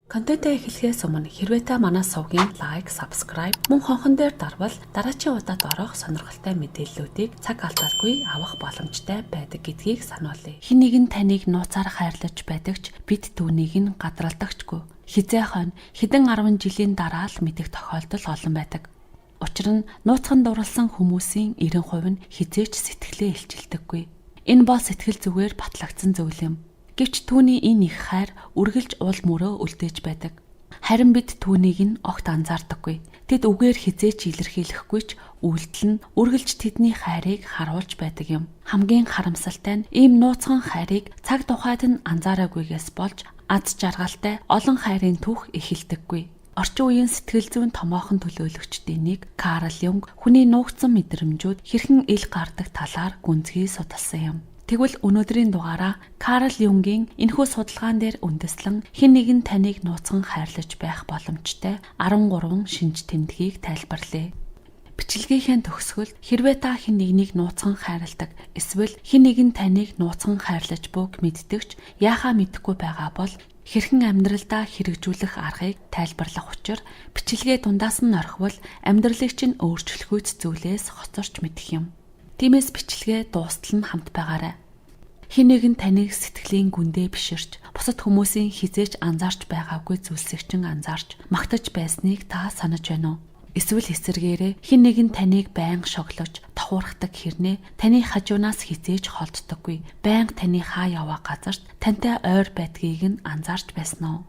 Контентаа эхлэхээс өмнө хэрвээ та манай сувгийн лайк, subscribe мөн хонхон дээр дарвал дараачийн удаад орох сонирхолтой мэдээллүүдийг цаг алдалгүй авах боломжтой байдаг гэдгийг сануулъя. Хэн нэгэн таныг нууцаар хайрлаж байдагч бид түүнийг нь гадралдагчгүй. Хизээ хойно хэдэн 10 жилийн дараа л мэдэх тохиолдол олон байдаг. Учир нь нууцхан дурлсан хүмүүсийн 90% нь хизээч сэтгэлээ илчилдэггүй. Энэ бол сэтгэл зүгээр батлагдсан зүйл юм. Гэвч түүний энэ их хайр үргэлж уул мөрөө үлдээж байдаг. Харин бид түүнийг нь огт анзаардаггүй. Тэд үгээр хизээч илэрхийлэхгүй ч үйлдэл нь үргэлж тэдний хайрыг харуулж байдаг юм. Хамгийн харамсалтай нь ийм нууцхан хайрыг цаг тухайд нь анзаараагүйгээс болж аз жаргалтай олон хайрын түүх эхэлдэггүй. Орчин үеийн сэтгэл зүйн томоохон төлөөлөгчдийн нэг Карл Юнг хүний нуугдсан мэдрэмжүүд хэрхэн ил гардаг талаар гүнзгий судалсан юм. Тэгвэл өнөөдрийн дугаараа Карл Юнгийн энэхүү судалгаан дээр үндэслэн хэн нэгэн таныг нууцхан хайрлаж байх боломжтой 13 шинж тэмдгийг тайлбарлая. Бичлэгийнхээ төгсгөл хэрвээ та хэн нэгнийг нууцхан хайрладаг эсвэл хэн нэгэн таныг нууцхан хайрлаж буг мэддэгч яахаа мэдэхгүй байгаа бол хэрхэн амьдралдаа хэрэгжүүлэх аргыг тайлбарлах учир бичлэгээ дундаас нь орхивол амьдралыг чинь өөрчлөхүйц зүйлээс хоцорч мэдэх юм. Тиймээс бичлэгээ дуустал нь хамт байгаарай. Хэн нэгэн таныг сэтгэлийн гүндээ биширч, бусад хүмүүсийн хизээч анзаарч байгаагүй зүйлсийг чинь анзаарч, магтаж байсныг та санаж байна уу? Эсвэл эсвэргээрээ хэн нэгэн таныг байнга шоглож, тохуурхдаг хэрнээ таны хажуунаас хизээч холддоггүй, байнга таны хаа яваа газарт тантай ойр байдгийг нь анзаарч байсан уу?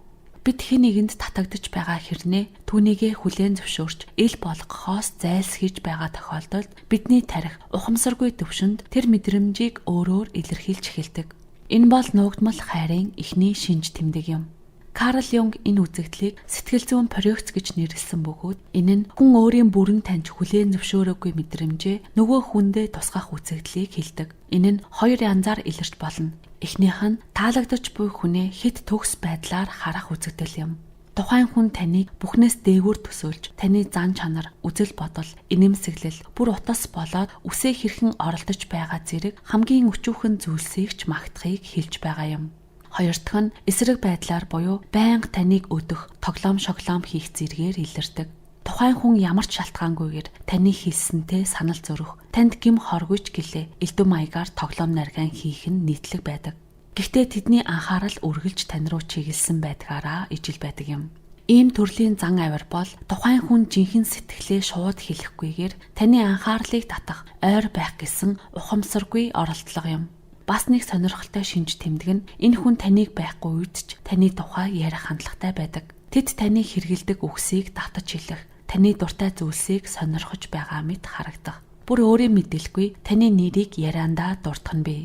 Бид хэн нэгэнд татагдж байгаа хэрнээ түүнийгээ хүлээн зөвшөөрч ил болгохоос зайлсхийж байгаа тохиолдолд бидний тарих ухамсаргүй төвшөнд тэр мэдрэмжийг өөрөөр илэрхийлж эхэлдэг. Энэ бол нуугдмал хайрын эхний шинж тэмдэг юм. Карл Юнг энэ үзэгдлийг сэтгэл зүйн парадокс гэж нэрлэсэн бөгөөд энэ нь хүн өөрийн бүрэн таньж хүлээн зөвшөөрөөгүй мэдрэмжээ нөгөө хүндээ тусгах үзэгдлийг хэлдэг. Энэ нь хоёр янзаар илэрч болно. Эхнийх нь таалагдж буй хүнээ хэд төгс байдлаар харах үзэгдэл юм. Тухайн хүн таныг бүхнээс дээгүүр төсөөлж, таны зан чанар, үзэл бодол, инэмсэглэл, бүр утас болоод үсээ хэрхэн оролдож байгаа зэрэг хамгийн өчүүхэн зүйлсийг ч магтахыг хэлж байгаа юм. Хоёр дахь нь эсрэг байдлаар буюу байнга таныг өдөх, тоглоом шоглоом хийх зэргээр илэрдэг. Тухайн хүн ямар ч шалтгаангүйгээр таны хэлсэнтэй санал зөрөх, танд гим хоргойч гэлээ элдв маягаар тоглоом нарган хийх нь нийтлэг байдаг. Гэхдээ тэдний анхаарал үргэлж тань руу чиглэсэн байдгаараа ижил байдаг юм. Ийм төрлийн зан авир бол тухайн хүн жинхэнэ сэтгэлээ шууд хэлэхгүйгээр таны анхаарлыг татах, ойр байх гэсэн ухамсаргүй оролдлого юм. Бас нэг сонирхолтой шинж тэмдэг нь энэ хүн таныг байхгүй үед ч таны тухай ярих хандлагатай байдаг. Тэд таны хэрэгэлдэг үгсийг давтаж хэлэх, таны дуртай зүйлсийг сонирхож байгаа мэт харагдах. Бүр өөрийн мэдээлгүй таны нэрийг яриандаа дурдах нь бий.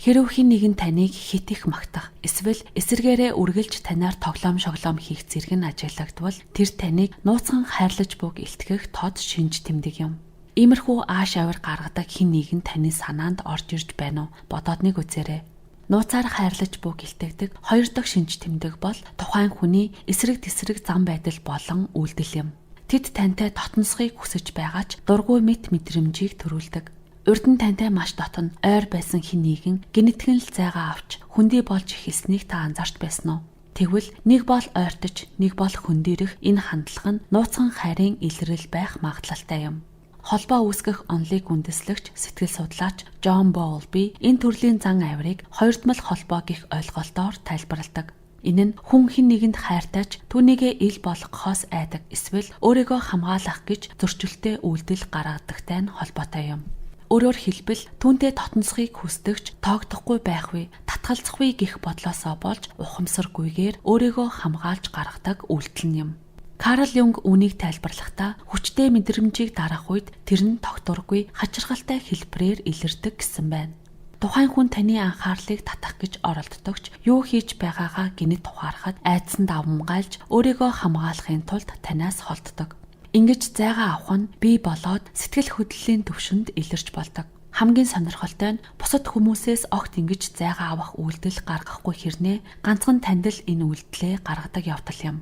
Хэрв хэн нэгэн таныг хит их магтах, эсвэл эсэргээрээ үргэлж танаар тоглоом шоглоом хийх зэрэг нь ажиглагдвал тэр таныг нууцхан хайрлаж буг илтгэх тод шинж тэмдэг юм. Иймэрхүү ааш авир гаргадаг хэн нэгэн таны санаанд орж ирж байна уу? Бодоод нэг үзээрэй. Нууцаар хайрлаж буг илтгэдэг хоёр дахь шинж тэмдэг бол тухайн хүний эсрэг тэсрэг зам байдал болон үйлдэл юм. Тэд тантай дотносхийг хүсэж байгаа ч дургүй мэт мэдрэмжийг төрүүлдэг. Урд нь тантай маш дотно ойр байсан хэн нэгэн гинэтгэн л зайгаа авч хүндий болж эхэлснийг та анзаарч байсан уу? Тэгвэл нэг бол ойртож, нэг бол хөндөрөх энэ хандлага нь нууцхан хайрын илрэл байх магадлалтай юм. Холбоо үүсгэх онолыг үндэслэгч сэтгэл судлаач Джон Боулби энэ төрлийн зан авирыг хоёрдмал холбоо гэх ойлголтоор тайлбарладаг. Энэ нь хүн хэн нэгэнд хайртайч түүнийгээ ил болгохоос айдаг эсвэл өөрийгөө хамгаалах гэж зөрчилтэй үйлдэл гаргадагтай нь холбоотой юм. Өөрөөр хэлбэл түүнтэй дотносхийг хүсдэгч тоогдохгүй байх вэ, татгалзахгүй гэх бодлоосоо болж ухамсаргүйгээр өөрийгөө хамгаалж гаргадаг үйлдэл юм. Карл Юнг үүнийг тайлбарлахдаа хүчтэй мэдрэмжийг дарах үед тэр нь тогтворгүй хачирхалтай хэлбэрээр илэрдэг гэсэн байна. Тухайн хүн таны анхаарлыг татах гэж оролддогч юу хийж байгаагаа гинэт ухаарахад айдсан давмгайлж өөрийгөө хамгаалахын тулд танаас холддог. Ингэж зайгаа авах нь бий болоод сэтгэл хөдлөлийн төвшөнд илэрч болдог. Хамгийн сонирхолтой нь бусад хүмүүсээс огт ингэж зайгаа авах үйлдэл гаргахгүй хэрнээ ганцхан танд л энэ үйлдэлээ гаргадаг явдал юм.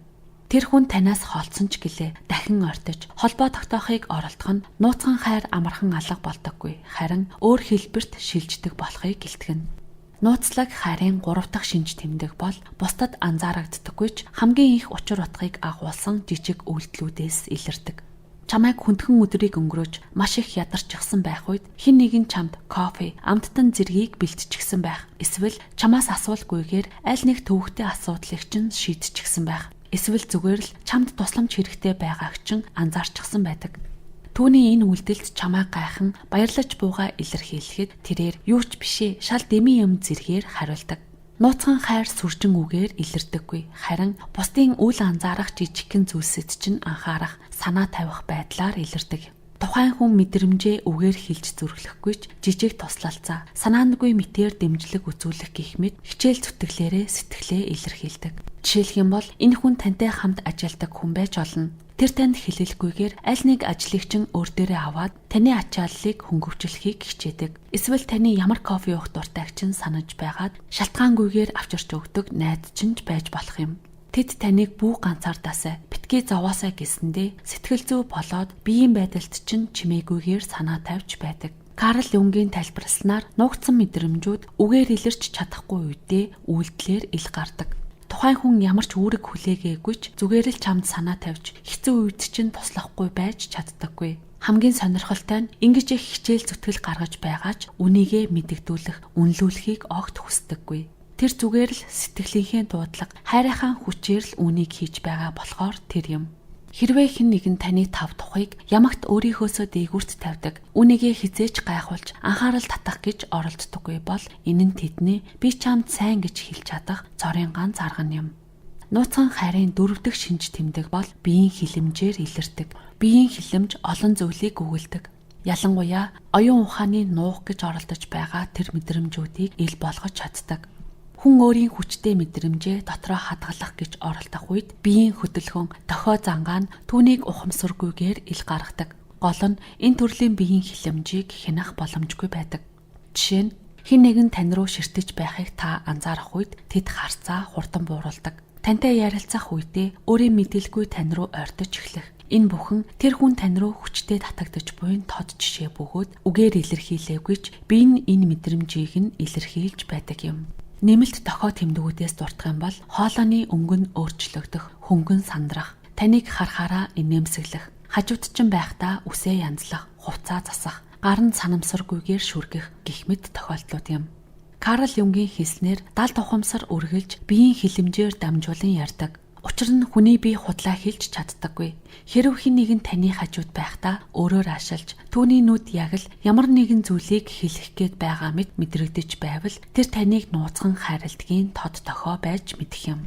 Тэр хүн танаас холдсон ч гэлээ дахин ортож холбоо тогтоохыг оролдох нь нууцхан хайр амархан алга болдоггүй харин өөр хэлбэрт шилждэг болохыг илтгэнэ. Нууцлаг хайрын 3 дахь шинж тэмдэг бол бусдад анзаарагддаггүй ч хамгийн их учир утгыг агуулсан жижиг үйлдэлүүдээс илэрдэг. Чамайг хүндхэн өдрийг өнгөрөөж маш их ядарчихсан байх үед хэн нэгэн чамд кофе, амттан зэргийг бэлтчихсэн байх. Эсвэл чамаас асуулгүйгээр аль нэг төвөгтэй асуудлыг чинь шийдчихсэн байх. Эсвэл зүгээр л чамд тусламж хэрэгтэй байгааг чинь анзаарчихсан байдаг. Түүний энэ үйлдэлд чамайг гайхан баярлаж бууга илэрхийлэхэд тэрээр юу ч бишээ шал дэми юм зэргээр хариулдаг. Нууцхан хайр сүржин үгээр илэрдэггүй. Харин бусдын үл анзаарах жижигхэн зүйлсэд чинь анхаарах, санаа тавих байдлаар илэрдэг. Тухайн хүн мэдрэмжээ үгээр хэлж зүрхлэхгүй ч жижиг туслалцаа, санаандгүй мэтээр дэмжлэг үзүүлэх гэх мэт хичээл зүтгэлээрээ сэтгэлээ илэрхийлдэг. Жишээлх юм бол энэ хүн тантай хамт ажилладаг хүн байж олно. Тэр танд хэлэлгүйгээр аль нэг ажлыг чинь өөр дээрээ аваад таны ачааллыг хөнгөвчлөхийг хичээдэг. Эсвэл таны ямар кофе уух дуртайг чинь санаж байгаад шалтгаангүйгээр авчирч өгдөг найз чинь байж болох юм. Тэд таныг бүү ганцаардаасаа битгий зовоосаа гэсэндээ сэтгэл зүй болоод биеийн байдалд чинь чимээгүйгээр санаа тавьж байдаг. Карл Юнгийн тайлбарласнаар нуугдсан мэдрэмжүүд үгээр илэрч чадахгүй үедээ үйлдэлээр ил гардаг. Тухайн хүн ямар ч үүрэг хүлээгээгүй ч зүгээр л чамд санаа тавьж хэцүү үед чинь туслахгүй байж чаддаггүй. Хамгийн сонирхолтой нь ингэж их хичээл зүтгэл гаргаж байгаа ч үнийгээ мэдэгдүүлэх, үнэлүүлэхийг огт хүсдэггүй. Тэр зүгээр л сэтгэлийнхээ дуудлага, хайрынхаа хүчээр л үнийг хийж байгаа болохоор тэр юм. Хэрвээ хэн нэгэн таны тав тухайг ямагт өөрийнхөөсөө дээгүүрт тавьдаг, үнийгээ хизээч гайхуулж анхаарал татах гэж оролддоггүй бол энэ нь тэдний би чамд сайн гэж хэлж чадах цорын ганц арга юм. Нууцхан хайрын 4 дахь шинж тэмдэг бол биеийн хилэмжээр илэрдэг. Биеийн хилэмж олон зүйлийг өгүүлдэг. Ялангуяа оюун ухааны нуух гэж оролдож байгаа тэр мэдрэмжүүдийг ил болгож чаддаг. Хүн өөрийн хүчтэй мэдрэмжээ дотроо хадгалах гэж оролдох үед биеийн хөдөлгөөн, дохио зангаа нь түүнийг ухамсаргүйгээр ил гаргадаг. Гол нь энэ төрлийн биеийн хилэмжийг хянах боломжгүй байдаг. Жишээ нь хэн нэгэн тань руу ширтэж байхыг та анзаарах үед тэд харцаа хурдан бууруулдаг. Тантай ярилцах үедээ өөрийн мэдээлгүй тань руу ойртож эхлэх. Энэ бүхэн тэр хүн тань руу хүчтэй татагдж буйн тод жишээ бөгөөд үгээр илэрхийлээгүй ч би энэ мэдрэмжийг нь илэрхийлж байдаг юм. Нэмэлт дохио тэмдгүүдээс дурдах юм бол хоолойны өнгө нь өөрчлөгдөх, хөнгөн сандрах, таныг харахаараа инээмсэглэх, хажууд чинь байхдаа үсээ янзлах, хувцаа засах, гар нь санамсаргүйгээр шүргэх гэх мэт тохиолдлууд юм. Карл Юнгийн хэлснээр далд ухамсар үргэлж биеийн хилэмжээр дамжуулан ярьдаг. Учир нь хүний бие худлаа хэлж чаддаггүй. Хэрэв хэн нэгэн таны хажууд байхдаа өөрөөр ашиглаж түүний нүд яг л ямар нэгэн зүйлийг хэлэх гээд байгаа мэт мэдрэгдэж байвал тэр таныг нууцхан хайрладгийн тод дохио байж мэдэх юм.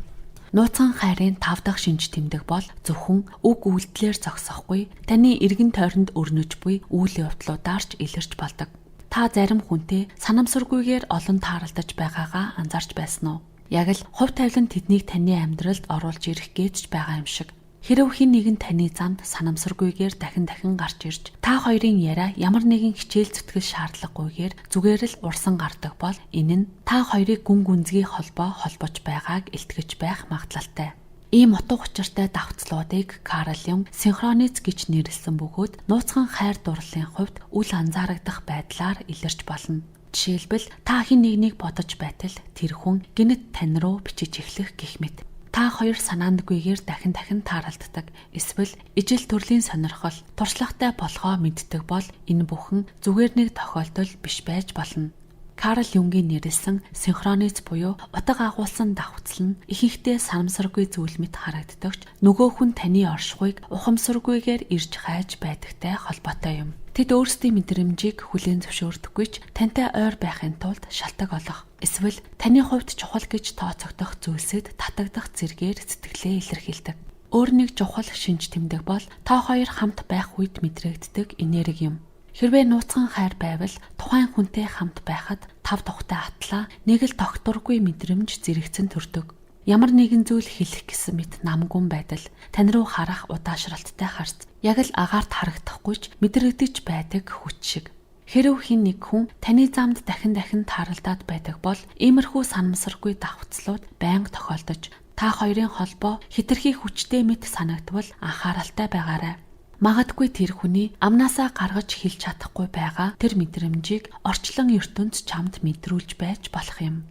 Нууцхан хайрын 5 дахь шинж тэмдэг бол зөвхөн үг үйлдэлээр зогсохгүй таны эргэн тойронд өрнөж буй үйл явдлуудаар ч илэрч болдог. Та зарим хүнтэй санамсаргүйгээр олон тааралдаж байгаагаа анзаарч байсан уу? Яг л хувь тавилан тэднийг таны амьдралд оруулж ирэх гэж байгаа юм шиг. Хэрэв хэн нэгэн таны замд санамсаргүйгээр дахин гарч ирж та хоёрын яриа ямар нэгэн хичээл зүтгэл шаардлагагүйгээр зүгээр л урсан гардаг бол энэ нь та хоёрыг гүн гүнзгий холбож байгааг илтгэж байх магадлалтай. Ийм утга учиртай давтцлуудыг Карл Юнг синхрониз гэж нэрлсэн бөгөөд нууцхан хайр дурлалын хувьд үл анзаарагдах байдлаар илэрч болно. Жишээлбэл та хэн нэгнийг бодож байтал тэр хүн гинэт тань руу бичиж эхлэх гэх мэт. Та хоёр санаандгүйгээр дахин тааралддаг. Эсвэл ижил төрлийн сонирхол, туршлагатай болохоо мэддэг бол энэ бүхэн зүгээр нэг тохиолдол биш байж болно. Карл Юнгийн нэрлсэн синхрониз буюу утга агуулсан давхцал нь ихэнхдээ санамсаргүй зүйл мэт харагддагч нөгөө хүн таны оршихуйг ухамсаргүйгээр ирж хайж байдагтай холбоотой юм. Тэд өөрсдийн мэдрэмжийг хүлээн зөвшөөрдөггүй ч тантай ойр байхын тулд шалтгаан олох. Эсвэл таны хувьд чухал гэж тооцогдох зүйлсэд татагдах зэргээр сэтгэлээ илэрхийлдэг. Өөр нэг чухал шинж тэмдэг бол та хоёр хамт байх үед мэдрэгддэг энерги юм. Хэрвээ нууцхан хайр байвал тухайн хүнтэй хамт байхад тав тухтай атлаа нэг л тогтворгүй мэдрэмж зэрэгцэн төрдөг. Ямар нэгэн зүйл хэлэх гэсэн мэт намгүн байдал, тань руу харах удаашралттай харц, яг л агаарт харагдахгүй ч мэдрэгдэж байдаг хүч шиг. Хэрэв хэн нэг хүн таны замд дахин тааралдаад байдаг бол иймэрхүү санамсаргүй давхцлууд байнга тохиолдож, та хоёрын холбоо хэтэрхий хүчтэй мэт санагдвал анхааралтай байгаарай. Магадгүй тэр хүний амнаасаа гаргаж хэлж чадахгүй байгаа тэр мэдрэмжийг орчлон ертөнц чамд мэдрүүлж байж болох юм.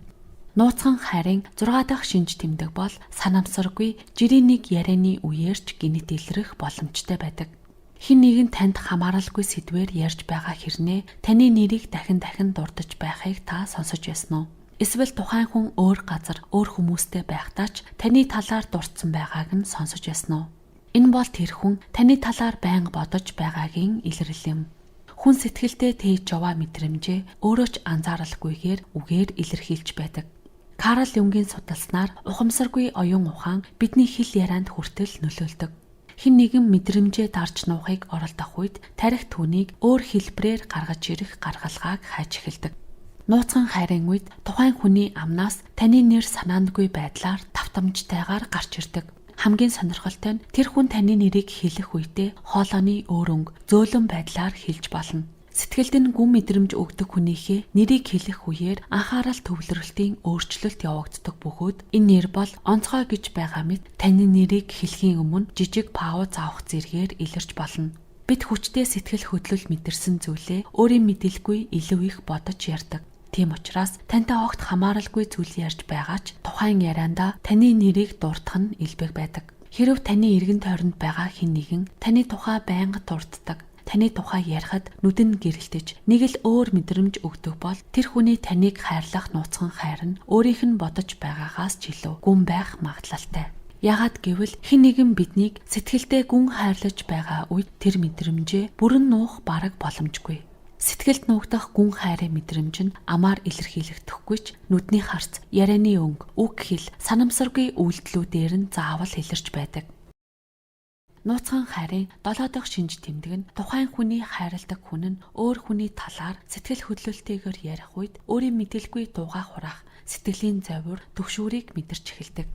Нууцхан хайрын 6 дахь шинж тэмдэг бол санамсаргүй жирийн нэг ярианы үеэрч гинэт илрэх боломжтой байдаг. Хэн нэгэн танд хамааралгүй сэдвээр ярьж байгаа хэрнээ таны нэрийг дахин дурдж байхыг та сонсож байсан уу? Эсвэл тухайн хүн өөр газар, өөр хүмүүстэй байхдаа ч таны талаар дурдсан байгааг нь сонсож байсан уу? Энэ бол тэр хүн таны талаар байнга бодож байгаагийн илрэл юм. Хүн сэтгэлдээ тээж яваа мэдрэмжээ өөрөө ч анзааралгүйгээр үгээр илэрхийлж байдаг. Карл Юнгийн судалснаар ухамсаргүй оюун ухаан бидний хэл ярианд хүртэл нөлөөлдөг. Хэн нэгэн мэдрэмжээ дарж нуухыг оролдох үед тарих түүнийг өөр хэлбэрээр гаргаж ирэх гаргалгааг хайж эхэлдэг. Нууцхан хайрын үед тухайн хүний амнаас таны нэр санаандгүй байдлаар давтамжтайгаар гарч ирдэг. Хамгийн сонирхолтой нь тэр хүн таны нэрийг хэлэх үедээ хоолойны өөр өнгө, зөөлөн байдлаар хэлж болно. Сэтгэлд нь гүн мэдрэмж өгдөг хүнийхээ нэрийг хэлэх үеэр анхаарал төвлөрөлтийн өөрчлөлт явагддаг бөгөөд энэ нэр бол онцгой гэж байгаа мэт таны нэрийг хэлхийн өмнө жижиг пауз авах зэргээр илэрч болно. Бид хүчтэй сэтгэл хөдлөл мэдэрсэн зүйлээ өөрийн мэдээлгүй илүү их бодож ярьдаг. Тийм учраас тантай огт хамааралгүй зүйл ярьж байгаа ч тухайн ярианда таны нэрийг дурдах нь илбэг байдаг. Хэрв таны эргэн тойронд байгаа хэн нэгэн таны тухай байнга дурддаг, таны тухай ярихад нүдэн гэрэлтэж нэг л өөр мэдрэмж өгдөг бол тэр хүний таныг хайрлах нууцхан хайр нь өөрийнх нь бодож байгаагаас ч илүү гүн байх магадлалтай. Яагад гэвэл хэн нэгэн биднийг сэтгэлдээ гүн хайрлаж байгаа үед тэр мэдрэмжээ бүрэн нуух бараг боломжгүй. Сэтгэлд нуугдах гүн хайрын мэдрэмж нь амаар илэрхийлэгдэхгүй ч нүдний харц, ярианы өнгө, үг хэл, санамсаргүй үйлдэлүүдээр нь заавал илэрч байдаг. Нууцхан хайрын 7 дахь шинж тэмдэг нь тухайн хүний хайрладаг хүн нь өөр хүний талаар сэтгэл хөдлөлтөөр ярих үед өөрийн мэдээлгүй дуугаа хураах, сэтгэлийн зовир, түгшүүрийг мэдэрч эхэлдэг.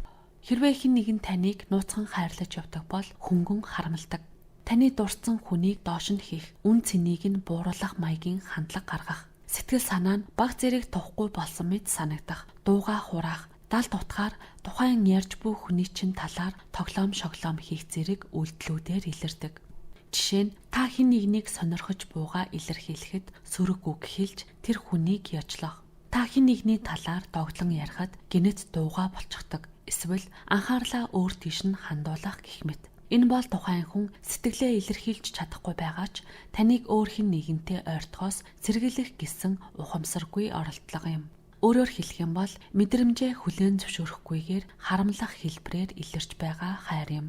Хэрвээ хэн нэгэн таныг нууцхан хайрлаж явдаг бол хөнгөн харамлдаг. Таны дурдсан хүнийг доош нь хийх, үн цэнийг нь бууруулах маягийн хандлага гаргах, сэтгэл санаа нь баг зэрэг тухгүй болсон мэт санагдах, дуугаа хураах, далд утгаар тухайн ярьж буй хүний чинь талаар тоглоом шоглоом хийх зэрэг үйлдэлүүдээр илэрдэг. Жишээ нь та хэн нэгнийг сонирхож буугаа илэрхийлэхэд сөрөг үг хэлж тэр хүнийг яжлах. Та хэн нэгний талаар догтлон ярихад гинэт дуугаа болчихдог. Эсвэл анхаарлаа өөр тийш нь хандуулах гэх мэт. Энэ бол тухайн хүн сэтгэлээ илэрхийлж чадахгүй байгаа ч таныг өөр хэн нэгэнтэй ойртохоос сэргийлэх гэсэн ухамсаргүй оролдлого юм. Өөрөөр хэлэх юм бол мэдрэмжээ хүлээн зөвшөөрөхгүйгээр харамлах хэлбэрээр илэрч байгаа хайр юм.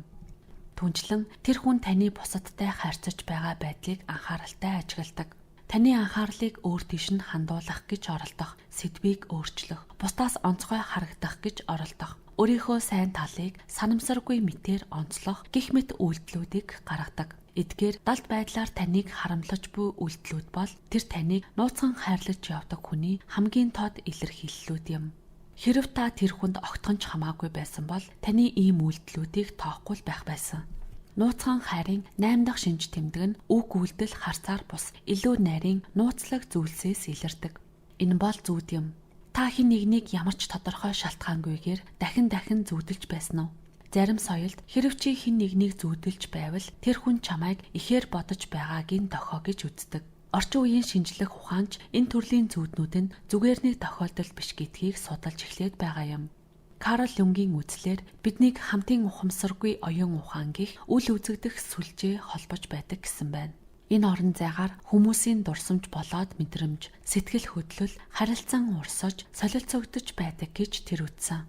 Түүнчлэн тэр хүн таны бусадтай харьцаж байгаа байдлыг анхааралтай ажигладаг. Таны анхаарлыг өөр тийш нь хандуулах гэж оролдох, сэдвийг өөрчлөх, бусдаас онцгой харагдах гэж оролдох, өөрийнхөө сайн талыг санамсаргүй мэтээр онцлох гэх мэт үйлдэлүүдийг гаргадаг. Эдгээр далд байдлаар таныг харамлаж буй үйлдэлүүд бол тэр таныг нууцхан хайрлаж явдаг хүний хамгийн тод илэрхийллүүд юм. Хэрв та тэр хүнд огтхонч хамаагүй байсан бол таны ийм үйлдэлүүдийг тоохгүй байх байсан. Нууцхан хайрын 8 дахь шинж тэмдэг нь үг үйлдэл харцаар бус илүү найрын нууцлаг зүйлсээс илэрдэг. Энэ бол зүүд юм. Та хэн нэгнийг ямар ч тодорхой шалтгаангүйгээр дахин зүүдэлж байсан уу? Зарим соёлд хэрв чи хэн нэгнийг зүүдэлж байвал тэр хүн чамайг ихээр бодож байгаагийн дохио гэж үздэг. Орчин үеийн шинжлэх ухаанч энэ төрлийн зүүднүүд нь зүгээр нэг тохиолдол биш гэдгийг судалж эхлээд байгаа юм. Карл Юнгийн үзлээр биднийг хамтын ухамсаргүй оюун ухаан гих үл үзэгдэх сүлжээ холбож байдаг гэсэн байна. Энэ орон зайгаар хүмүүсийн дурсамж болоод мэдрэмж, сэтгэл хөдлөл, харилцан урсаж, солилцогдож байдаг гэж тэр үзсэн.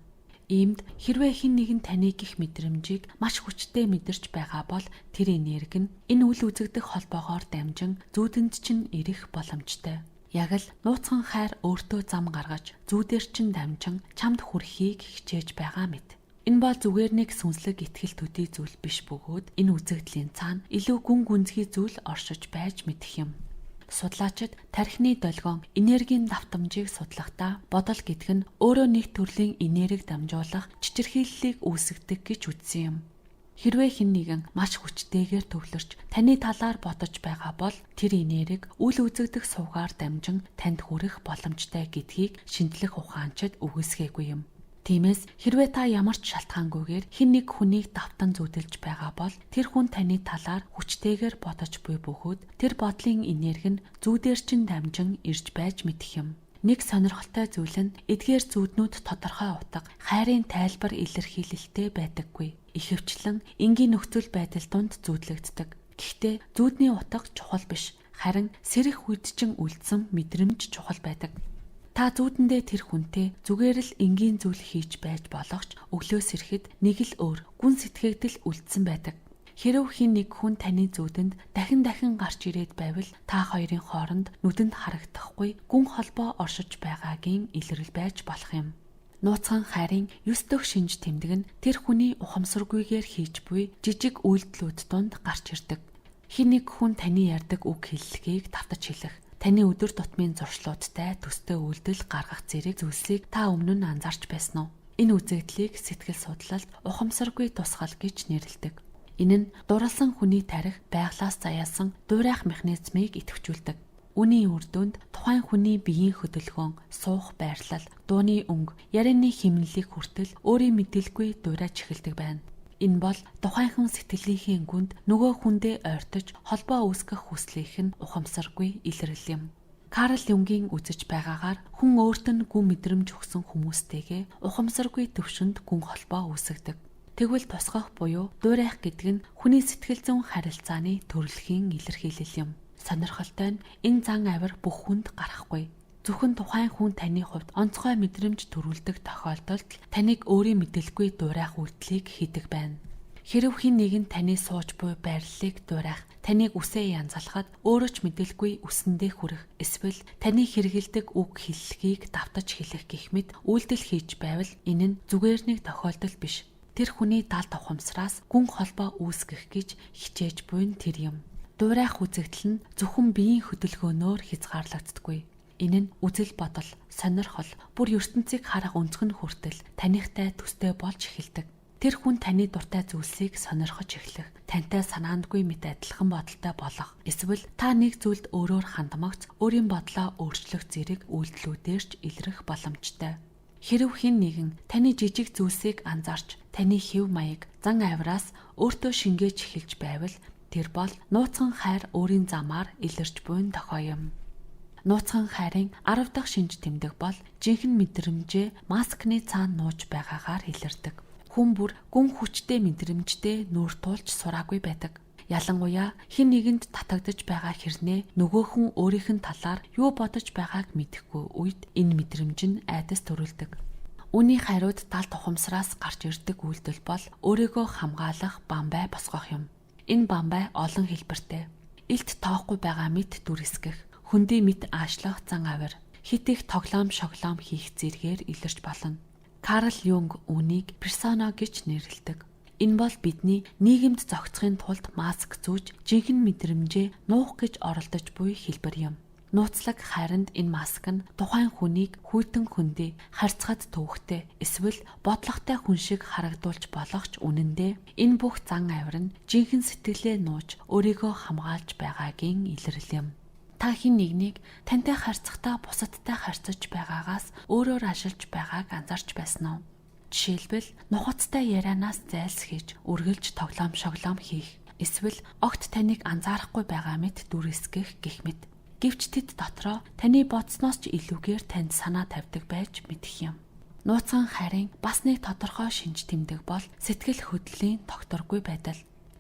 Иймд хэрвээ хэн нэгэн таны гих мэдрэмжийг маш хүчтэй мэдэрч байгаа бол тэр энерги нь энэ үл үзэгдэх холбоогоор дамжин зүүдэнд чинь ирэх боломжтой. Яг л нууцхан хайр өөртөө зам гаргаж зүүдээр чинь дамжин чамд хүрэхийг хичээж байгаа мэт. Энэ бол зүгээр нэг сүнслэг итгэл төдий зүйл биш бөгөөд энэ үзэгдлийн цаана илүү гүн гүнзгий зүйл оршиж байж мэдэх юм. Судлаачид тархины долгион энергийн давтамжийг судлахдаа бодол гэдэг нь өөрөө нэг төрлийн энерги дамжуулах чичирхийллийг үүсгэдэг гэж үзсэн юм. Хэрвээ хэн нэгэн маш хүчтэйгээр төвлөрч таны талаар бодож байгаа бол тэр энерги үл үзэгдэх сувгаар дамжин танд хүрэх боломжтой гэдгийг шинжлэх ухаанчид үгүйсгээгүй юм. Тиймээс хэрвээ та ямар ч шалтгаангүйгээр хэн нэг хүнийг давтан зүудэлж байгаа бол тэр хүн таны талаар хүчтэйгээр бодож буй бөгөөд тэр бодлын энерги нь зүүдээр чин дамжин ирж байж мэдэх юм. Нэг сонирхолтой зүйл нь эдгээр зүүднүүд тодорхой утга хайрын тайлбар илэрхийлэлтэй байдаггүй. Ихэвчлэн энгийн нөхцөл байдал донд зүүдлэгддэг. Гэхдээ зүүдний утга чухал биш. Харин сэрэх үдчин үлдсэн мэдрэмж чухал байдаг. Та зүүдэндээ тэр хүнтэй зүгээр л энгийн зүйл хийж байж болохч өглөө сэрэхэд нэг л өөр гүн сэтгэгдэл үлдсэн байдаг. Хэрэв хин нэг хүн таны зүүдэнд дахин гарч ирээд байвал та хоёрын хооронд нүдэнд харагдахгүй гүн холбоо оршиж байгаагийн илрэл байж болох юм. Нууцхан хайрын 9 дэх шинж тэмдэг нь тэр хүний ухамсаргүйгээр хийж буй жижиг үйлдэлүүд донд гарч ирдэг. Хин нэг хүн таны ярьдаг үг хэллэгийг давтаж хэлэх, таны өдөр тутмын зуршлуудтай төстэй үйлдэл гаргах зэрэг зүйлсийг та өмнө нь анзаарч байсан уу? Энэ үзэгдлийг сэтгэл судлалд ухамсаргүй тусгал гэж нэрлэдэг. Энэ нь дурласан хүний тарих байглаас заяасан дуурайх механизмыг идэвхжүүлдэг. Үүний үр дүнд тухайн хүний биеийн хөдөлгөөн, суух байрлал, дууны өнгө, ярианы хэмнэлийг хүртэл өөрийн мэдээлгүй дуурайж эхэлдэг байна. Энэ бол тухайхан сэтгэлийнхээ гүнд нөгөө хүндээ ойртож холбоо үүсгэх хүслийнх нь ухамсаргүй илрэл юм. Карл Юнгийн үзэж байгаагаар хүн өөрт нь гүн мэдрэмж өгсөн хүмүүстэйгээ ухамсаргүй төвшөнд гүн холбоо үүсгдэг. Тэгвэл тусгах буюу дуурайх гэдэг нь хүний сэтгэл зүйн харилцааны төрөлхийн илэрхийлэл юм. Сонирхолтой нь энэ зан авир бүх хүнд гарахгүй. Зөвхөн тухайн хүн таны хувьд онцгой мэдрэмж төрүүлдэг тохиолдолд таныг өөрийн мэдээлгүй дуурайх үйлдэлийг хийдэг байна. Хэрэв хэн нэгэн таны сууж буй байрлалыг дуурайх, таныг үсээ янзалахад өөрөө ч мэдээлгүй үсэндээ хүрэх, эсвэл таны хэрэгэлдэг үг хэллэгийг давтаж хэлэх гэх мэт үйлдэл хийж байвал энэ нь зүгээр нэг тохиолдол биш. Тэр хүний далд ухамсараас гүн холбоо үүсгэх гэж хичээж буй нь тэр юм. Дуурайх үзэгдэл нь зөвхөн биеийн хөдөлгөөнөөр хязгаарлагддаггүй. Энэ нь үзэл бодол, сонирхол, бүр ертөнцийг харах өнцгөн хүртэл танихтай төстэй болж эхэлдэг. Тэр хүн таны дуртай зүйлсийг сонирхож эхлэх, тантай санаандгүй мэт адилхан бодолтой болох, эсвэл та нэг зүйлд өөрөөр хандмагц, өөрийн бодлоо өөрчлөх зэрэг үйлдэлүүдээр ч илрэх боломжтой. Хэрэв хэн нэгэн таны жижиг зүйлсийг анзаарч, таны хэв маяг, зан авираас өөртөө шингээж эхэлж байвал тэр бол нууцхан хайр өөрийн замаар илэрч буйн тохио юм. Нууцхан хайрын 10 дахь шинж тэмдэг бол жинхэнэ мэдрэмжээ маскны цаана нууж байгаагаар илэрдэг. Хүн бүр гүн хүчтэй мэдрэмжтэй нүүр тулж сураагүй байдаг. Ялангуяа хэн нэгэнд татагдж байгаа хэрнээ нөгөө хүн өөрийнх нь талаар юу бодож байгааг мэдэхгүй үед энэ мэдрэмж нь айдас төрүүлдэг. Үүний хариуд далд ухамсараас гарч ирдэг үйлдэл бол өөрийгөө хамгаалах бамбай босгох юм. Энэ бамбай олон хэлбэртэй. Илт тоохгүй байгаа мэт дүрсгэх, хөндөй мэт аашлах зан авир, хит их тоглоом шоглоом хийх зэргээр илэрч болно. Карл Юнг үүнийг персона гэж нэрлэдэг. Энэ бол бидний нийгэмд зохицохын тулд маск зүүж жинхэнэ мэдрэмжээ нуух гэж оролдож буй хэлбэр юм. Нууцлаг хайранд энэ маск нь тухайн хүнийг хүйтэн хөндий, харьцахад төвөгтэй, эсвэл бодлоготой хүн шиг харагдуулж болох ч үнэндээ энэ бүх зан авир нь жинхэнэ сэтгэлээ нууж өөрийгөө хамгаалж байгаагийн илрэл юм. Та хэн нэгнийг тантай харьцахдаа бусадтай харьцаж байгаагаас өөрөөр ашиглаж байгааг анзаарч байсан уу? Жишээлбэл нухацтай ярианаас зайлсхийж, үргэлж тоглоом шоглоом хийх, эсвэл огт таныг анзаарахгүй байгаа мэт дүрсгэх гэх мэт. Гэвч тэд дотроо таны бодсноос ч илүүгээр танд санаа тавьдаг байж мэдэх юм. Нууцхан хайрын бас нэг тодорхой шинж тэмдэг бол сэтгэл хөдлөлийн тогтворгүй байдал.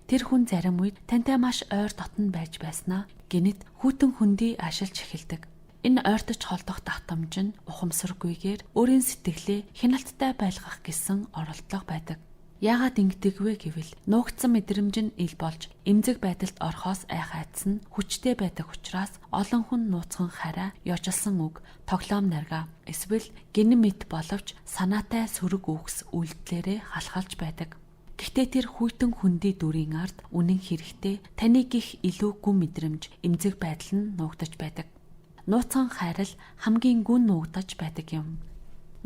Тэр хүн зарим үед тантай маш ойр дотн байж байснаа гэнэт хүйтэн хөндий ашиглаж эхэлдэг. Энэ ойртож холдох давтамж нь ухамсаргүйгээр өөрийн сэтгэлээ хяналттай байлгах гэсэн оролдлого байдаг. Яагаад ингэдэг вэ гэвэл нуугдсан мэдрэмж нь ил болж эмзэг байдалд орохоос айхайдс нь хүчтэй байдаг учраас олон хүн нууцхан хараа, ёжилсан үг, тоглоом нарга, эсвэл гинэн мэт боловч санаатай сөрөг үгс үйлдэлээрээ халахалж байдаг. Гэхдээ тэр хүйтэн хөндий дүрийн ард үнэн хэрэгтэй таныг их илүү гүн мэдрэмж, эмзэг байдал нь нуугдаж байдаг. Нууцхан хайрал хамгийн гүн нуугдаж байдаг юм.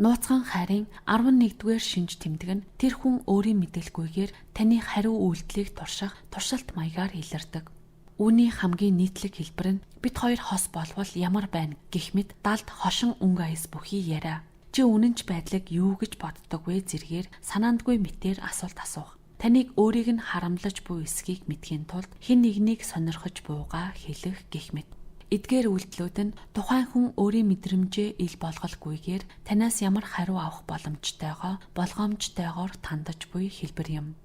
Нууцхан хайрын 11-р шинж тэмдэг нь тэр хүн өөрийн мэдээлгүйгээр таны хариу үйлдэлийг турших туршилт маягаар илэрдэг. Үүний хамгийн нийтлэг хэлбэр нь бид хоёр хос болвол ямар байна гэх мэт далд хошин өнгө аяс бүхий яриа. Чи Чи үнэнч байдлыг юу гэж боддог вэ зэргээр санаандгүй мэтээр асуулт асуух. Таныг өөрийг нь харамлаж буй эсхийг мэдхийн тулд хэн нэгнийг сонирхож буугаа хэлэх гэх мэт. Эдгээр үйлдэлүүд нь тухайн хүн өөрийн мэдрэмжээ ил болгохгүйгээр танаас ямар хариу авах болгоомжтойгоор тандаж буй хэлбэр юм.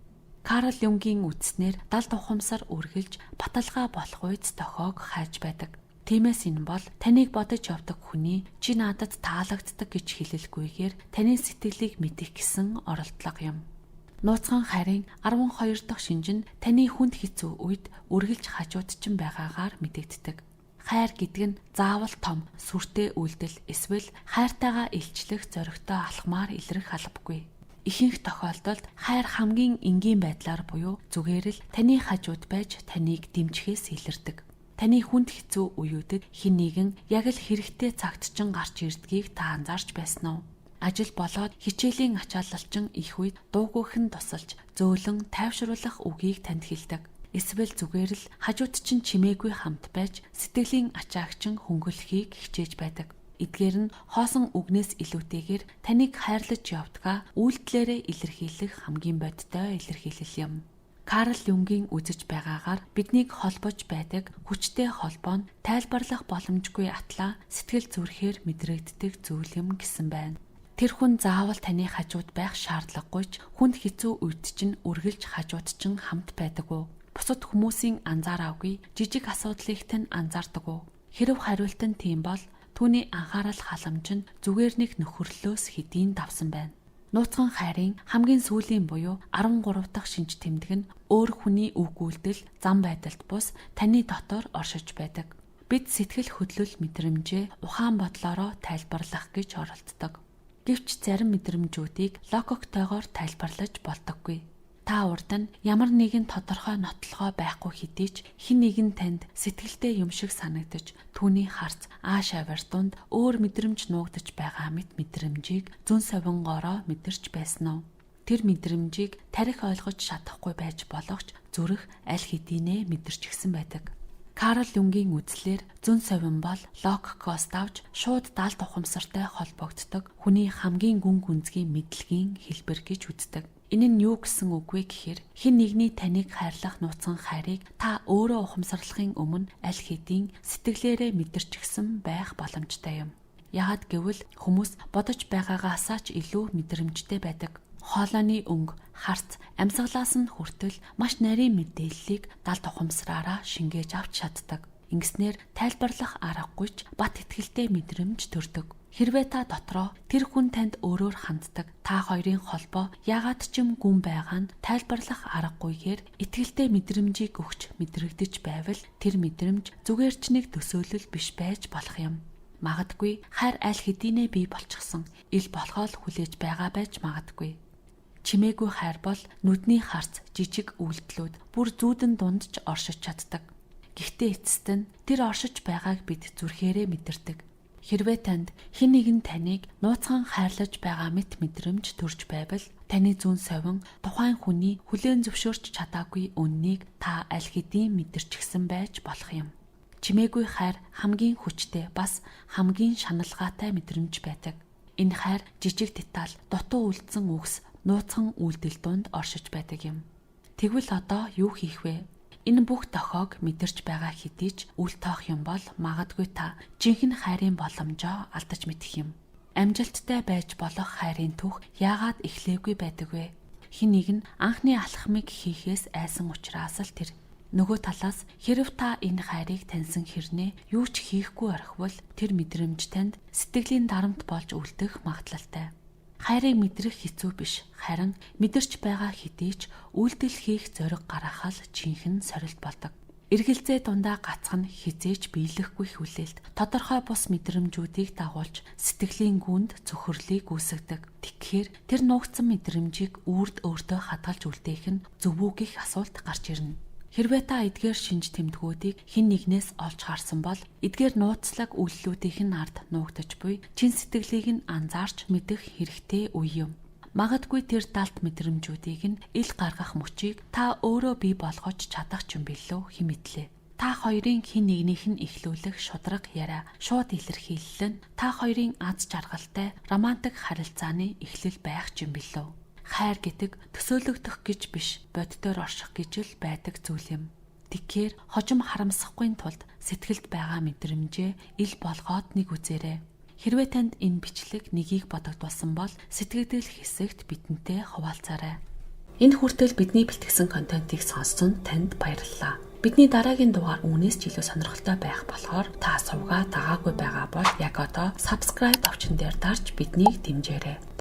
Карл Юнгийн үтснээр далд ухамсар үргэлж баталгаа болох үед тохиог хайж байдаг. Тиймээс энэ бол таныг бодож явдаг хүний чи надад таалагддаг гэж хэлэлгүйгээр таны сэтгэлийг мэдэх гэсэн оролдлого юм. Нууцхан хайрын 12 дахь шинж нь таны хүнд хэцүү үед үргэлж хажуудчин байгаагаар мэдэгддэг. Хайр гэдэг нь заавал том, сүртэй үйлдэл эсвэл хайртайгаа илчлэх зоригтой алхмаар илрэх албагүй. Ихэнх тохиолдолд хайр хамгийн энгийн байдлаар буюу зүгээр л таны хажууд байж таныг дэмжихээс илэрдэг. Таны хүнд хэцүү үеүүдэд хэн нэгэн яг л хэрэгтэй цагт чин гарч ирдгийг та анзаарч байсан уу? Ажил болоод хичээлийн ачаалалчин их үед дуугүйхэн тусалж зөөлөн тайвшруулах үгийг танд хэлдэг. Эсвэл зүгээр л хажууд чин чимээгүй хамт байж сэтгэлийн ачаагчин хөнгөлөхийг хичээж байдаг. Эдгээр нь хоосон үгнээс илүүтэйгээр таныг хайрлаж явдгаа үйлдэлээрээ илэрхийлэх хамгийн бодиттой илэрхийлэл юм. Карл Юнгийн үзэж байгаагаар биднийг холбож байдаг хүчтэй холбоо нь тайлбарлах боломжгүй атлаа сэтгэл зүрхээр мэдрэгддэг зүйл юм гэсэн байна. Тэр хүн заавал таны хажууд байх шаардлагагүйч хүнд хэцүү үед чинь үргэлж хажууд чинь хамт байдаг уу? Бусад хүмүүсийн анзаараагүй жижиг асуудлыг тань анзаардаг уу? Хэрв хариулт нь тийм бол түүний анхаарал халамж нь зүгээр нэг нөхөрлөлөөс хэдийн давсан байна. Нууцхан хайрын хамгийн сүүлийн буюу 13 дахь шинж тэмдэг нь өөр хүний үг үйлдэл, зам байдалд бус таны дотор оршиж байдаг. Бид сэтгэл хөдлөл мэдрэмжээ ухаан бодлороо тайлбарлах гэж оролддог. Гэвч зарим мэдрэмжүүдийг логиктойгоор тайлбарлаж болдоггүй. Та урд нь ямар нэгэн тодорхой нотлохоо байхгүй хэдий ч хэн нэгэн танд сэтгэлдээ юм шиг санагдаж түүний харц ааш авир дунд өөр мэдрэмж нуугдаж байгаа мэт мэдрэмжийг зүн совингоороо мэдэрч байсан уу? Тэр мэдрэмжийг тарих ойлгож чадахгүй байж болохч зүрх аль хэдийнэ мэдэрчихсэн байдаг. Карл Юнгийн үзлээр зүн совин бол логикоос давж шууд далд ухамсартай холбогддог хүний хамгийн гүн гүнзгий мэдлэгийн хэлбэр гэж үздэг. Энэ нь юу гэсэн үг вэ гэхээр хэн нэгний таныг хайрлах нууцхан хайрыг та өөрөө ухамсарлахын өмнө аль хэдийн сэтгэлээрээ мэдэрчихсэн байх боломжтой юм. Яагад гэвэл хүмүүс бодож байгаагаасаа ч илүү мэдрэмжтэй байдаг. Хоолойны өнгө, харц, амьсгалаас нь хүртэл маш нарийн мэдээллийг далд ухамсараараа шингээж авч чаддаг. Ингэснээр тайлбарлах аргагүйч бат итгэлтэй мэдрэмж төрдөг. Хэрвээ та дотроо тэр хүн танд өөрөөр ханддаг, та хоёрын холбоо яагаад ч юм гүн байгаа нь тайлбарлах аргагүйгээр итгэлтэй мэдрэмжийг өгч мэдрэгдэж байвал тэр мэдрэмж зүгээр ч нэг төсөөлөл биш байж болох юм. Магадгүй хайр аль хэдийнэ бий болчихсон, ил болохоо л хүлээж байгаа байж магадгүй. Чимээгүй хайр бол нүдний харц, жижиг үйлдэлүүд бүр зүүдэн дундж оршиж чаддаг. Гэхдээ эцэст нь тэр оршиж байгааг бид зүрхээрээ мэдэрдэг. Хэрвээ танд хэн нэгэн таныг нууцхан хайрлаж байгаа мэт мэдрэмж төрж байвал таны зүүн совин тухайн хүний хүлээн зөвшөөрч чадаагүй үннийг та аль хэдийн мэдэрчихсэн байж болох юм. Чимээгүй хайр хамгийн хүчтэй бас хамгийн шаналгаатай мэдрэмж байдаг. Энэ хайр жижиг деталь, дутуу үлдсэн үгс, нууцхан үйлдэл донд оршиж байдаг юм. Тэгвэл одоо юу хийх вэ? Энэ бүх тохиог мэдэрч байгаа хэдий ч үл тоох юм бол магадгүй та жинхэнэ хайрын боломжоо алдаж мэдэх юм. Амжилттай байж болох хайрын түүх яагаад эхлээгүй байдаг вэ? Хэн нэг нь анхны алхмыг хийхээс айсан учраас л тэр. Нөгөө талаас хэрв та энэ хайрыг таньсан хэрнээ юу ч хийхгүй орхивол тэр мэдрэмж танд сэтгэлийн дарамт болж үлдэх магадлалтай. Хайрыг мэдрэх хэцүү биш, харин мэдэрч байгаа хэдий ч үйлдэл хийх зориг гаргахал жинхэнэ сорилт болдог. Эргэлзээ дундаа гацх нь хизээж биелэхгүй хүлээлт, тодорхой бус мэдрэмжүүдийг дагуулж сэтгэлийн гүнд цөхрлийг үүсгэдэг. Тэгэхээр тэр нуугдсан мэдрэмжийг үрд өөртөө хадгалж үлдээх нь зөв үү гэх асуулт гарч ирнэ. Хэрвээ та эдгээр шинж тэмдгүүдийг хэн нэгнээс олж харсан бол эдгээр нууцлаг үйллүүдийн ард нуугдаж буй чин сэтгэлийг нь анзаарч мэдэх хэрэгтэй үе юм. Магадгүй тэр далд мэдрэмжүүдийг нь ил гаргах мөчийг та өөрөө бий болгож чадах ч юм билүү хэн мэдлээ. Та хоёрын хэн нэгнийх нь эхлүүлэх шударга яриа, шууд илэрхийлэл нь та хоёрын аз жаргалтай романтик харилцааны эхлэл байх юм билүү? Хайр гэдэг төсөөлөгдөх гэж биш, боддоор орших гэж л байдаг зүйл юм. Тэгэхээр хожим харамсахгүй тулд сэтгэлд байгаа мэдрэмжээ ил болгоод нэг үзээрэй. Хэрвээ танд энэ бичлэг нэгийг бодогдуулсан бол сэтгэгдэл хэсэгт бидэнтэй хуваалцаарай. Энэ хүртэл бидний бэлтгэсэн контентыг сонссон танд баярлалаа. Бидний дараагийн дугаар үүнээс ч илүү сонирхолтой байх болохоор та сувгаа дагаагүй байгаа бол яг одоо subscribe товчон дээр дарж биднийг дэмжээрэй.